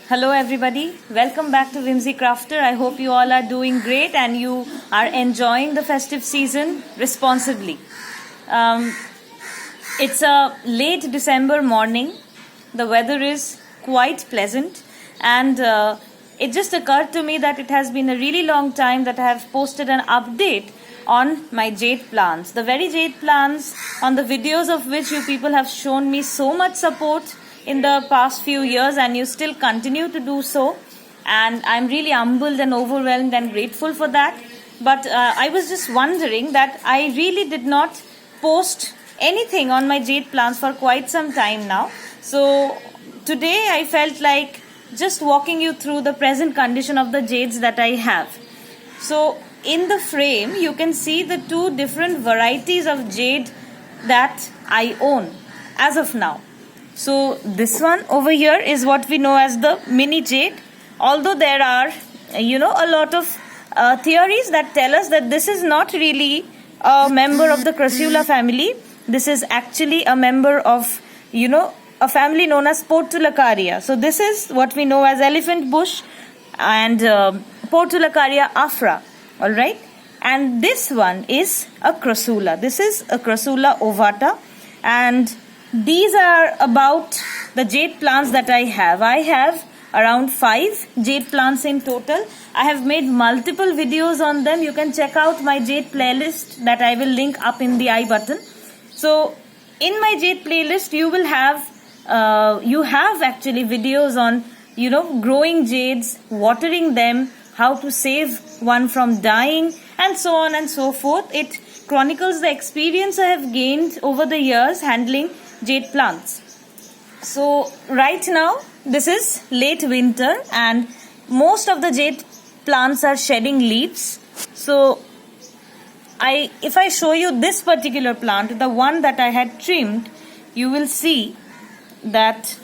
Hello everybody, welcome back to Whimsy Crafter. I hope you all are doing great and you are enjoying the festive season responsibly. It's a late December morning. The weather is quite pleasant and it just occurred to me that it has been a really long time that I have posted an update on my jade plants. The very jade plants on the videos of which you people have shown me so much support in the past few years, and you still continue to do so, and I'm really humbled and overwhelmed and grateful for that. But I was just wondering that I really did not post anything on my jade plants for quite some time now. So today I felt like just walking you through the present condition of the jades that I have. So in the frame you can see the two different varieties of jade that I own as of now. So this one over here is what we know as the mini jade. Although there are, a lot of theories that tell us that this is not really a member of the Crassula family. This is actually a member of, a family known as Portulacaria. So this is what we know as elephant bush and Portulacaria Afra. Alright. And this one is a Crassula. This is a Crassula ovata, and these are about the jade plants that I have. I have around 5 jade plants in total. I have made multiple videos on them. You can check out my jade playlist that I will link up in the I button. So in my jade playlist you will have actually videos on growing jades, watering them, how to save one from dying, and so on and so forth. It chronicles the experience I have gained over the years handling jade plants. So right now this is late winter and most of the jade plants are shedding leaves. So if I show you this particular plant, the one that I had trimmed, you will see that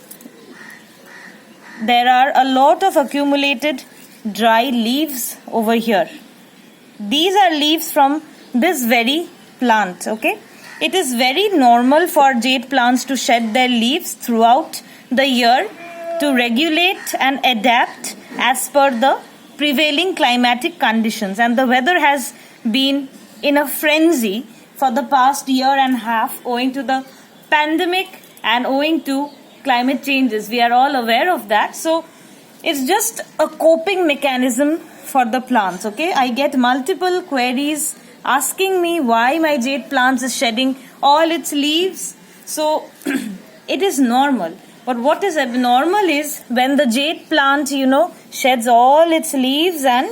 there are a lot of accumulated dry leaves over here. These are leaves from this very plant, okay? It is very normal for jade plants to shed their leaves throughout the year to regulate and adapt as per the prevailing climatic conditions. And the weather has been in a frenzy for the past year and a half owing to the pandemic and owing to climate changes. We are all aware of that. So it's just a coping mechanism for the plants, okay? I get multiple queries asking me why my jade plants is shedding all its leaves. So it is normal. But what is abnormal is when the jade plant, sheds all its leaves and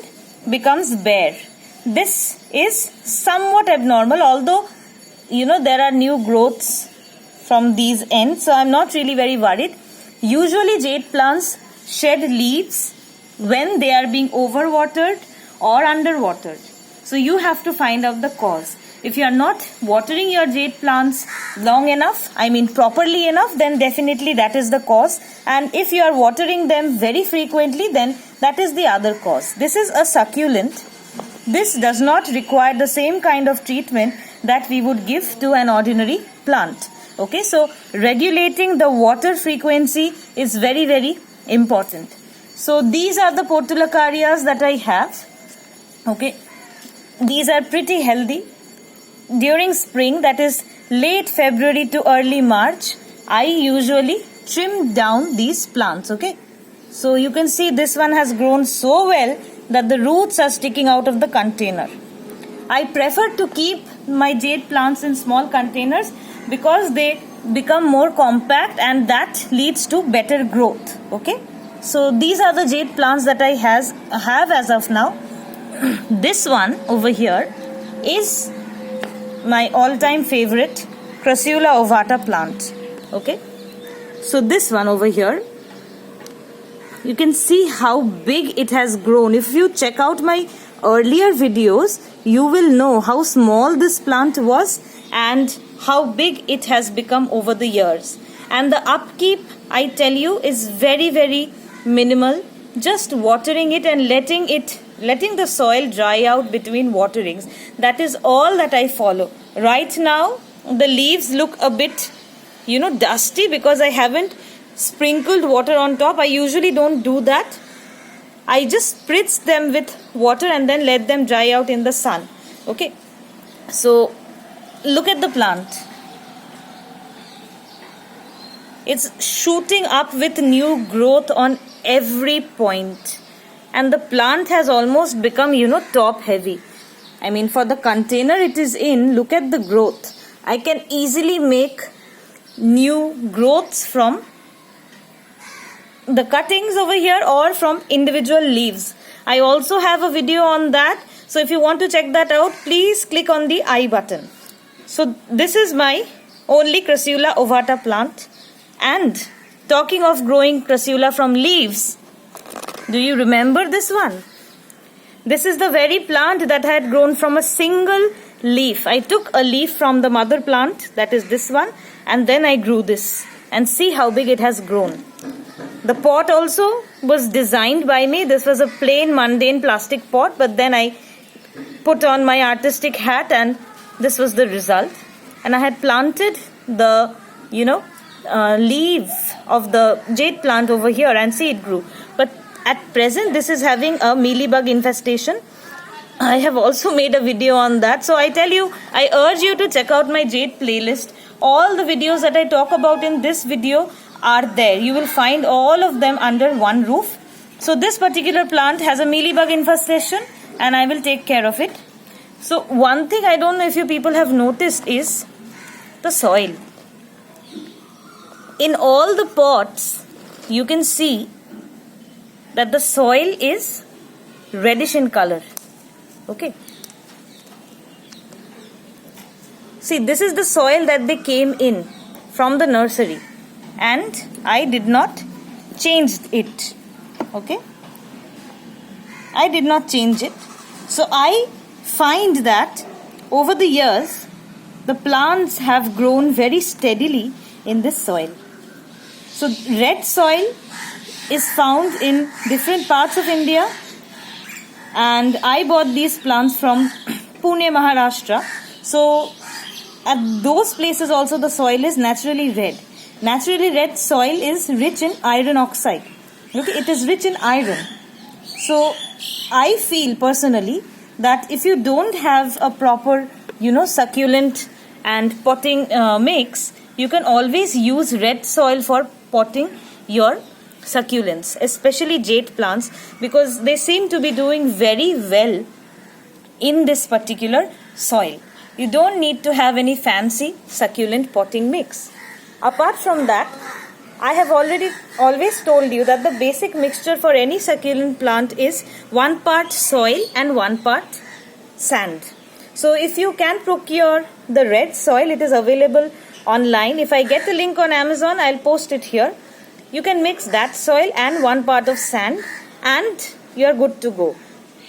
becomes bare. This is somewhat abnormal, although, there are new growths from these ends. So I'm not really very worried. Usually jade plants shed leaves when they are being overwatered or underwatered. So you have to find out the cause. If you are not watering your jade plants long enough, properly enough, then definitely that is the cause. And if you are watering them very frequently, then that is the other cause. This is a succulent. This does not require the same kind of treatment that we would give to an ordinary plant. Okay, so regulating the water frequency is very, very important. So these are the Portulacarias that I have. Okay. These are pretty healthy. During spring, that is late February to early March, I usually trim down these plants, okay? So you can see this one has grown so well that the roots are sticking out of the container. I prefer to keep my jade plants in small containers because they become more compact and that leads to better growth, okay? So these are the jade plants that I have as of now. This one over here is my all-time favorite Crassula ovata plant. Okay, so this one over here, you can see how big it has grown. If you check out my earlier videos, you will know how small this plant was and how big it has become over the years. And the upkeep, I tell you, is very, very minimal. Just watering it and letting the soil dry out between waterings. That is all that I follow. Right now, the leaves look a bit, dusty because I haven't sprinkled water on top. I usually don't do that. I just spritz them with water and then let them dry out in the sun. Okay. So look at the plant. It's shooting up with new growth on every point. And the plant has almost become, top heavy. I mean, for the container it is in, look at the growth. I can easily make new growths from the cuttings over here or from individual leaves. I also have a video on that. So if you want to check that out, please click on the I button. So this is my only Crassula ovata plant. And talking of growing Crassula from leaves, do you remember this one? This is the very plant that had grown from a single leaf. I took a leaf from the mother plant, that is this one, and then I grew this. And see how big it has grown. The pot also was designed by me. This was a plain mundane plastic pot, but then I put on my artistic hat and this was the result. And I had planted the, leaf of the jade plant over here and see it grew. But at present, this is having a mealybug infestation. I have also made a video on that. So I urge you to check out my jade playlist. All the videos that I talk about in this video are there. You will find all of them under one roof. So this particular plant has a mealybug infestation and I will take care of it. So one thing I don't know if you people have noticed is the soil. In all the pots, you can see that the soil is reddish in color. Okay. See, this is the soil that they came in from the nursery. And I did not change it. Okay. I did not change it. So I find that over the years, the plants have grown very steadily in this soil. So red soil is found in different parts of India. And I bought these plants from Pune, Maharashtra. So at those places also the soil is naturally red. Naturally red soil is rich in iron oxide. Okay, it is rich in iron. So I feel personally that if you don't have a proper, succulent and potting mix, you can always use red soil for potting your succulents, especially jade plants, because they seem to be doing very well in this particular soil. You don't need to have any fancy succulent potting mix. Apart from that, I have always told you that the basic mixture for any succulent plant is 1 part soil and 1 part sand. So if you can procure the red soil, it is available online. If I get the link on Amazon, I'll post it here. You can mix that soil and 1 part of sand and you're good to go.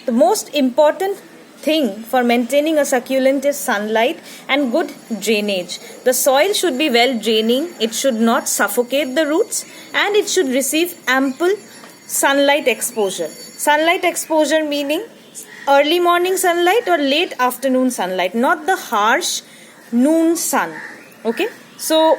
The most important thing for maintaining a succulent is sunlight and good drainage. The soil should be well draining, it should not suffocate the roots, and it should receive ample sunlight exposure. Sunlight exposure meaning early morning sunlight or late afternoon sunlight, not the harsh noon sun. Okay, so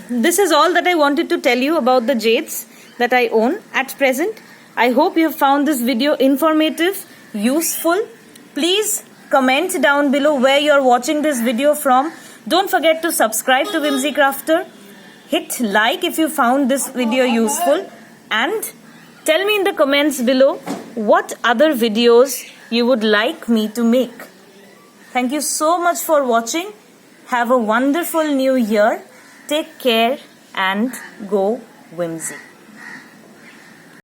this is all that I wanted to tell you about the jades that I own at present. I hope you have found this video informative, useful. Please comment down below where you are watching this video from. Don't forget to subscribe to Whimsy Crafter. Hit like if you found this video useful. And tell me in the comments below what other videos you would like me to make. Thank you so much for watching. Have a wonderful new year. Take care and go Whimsy.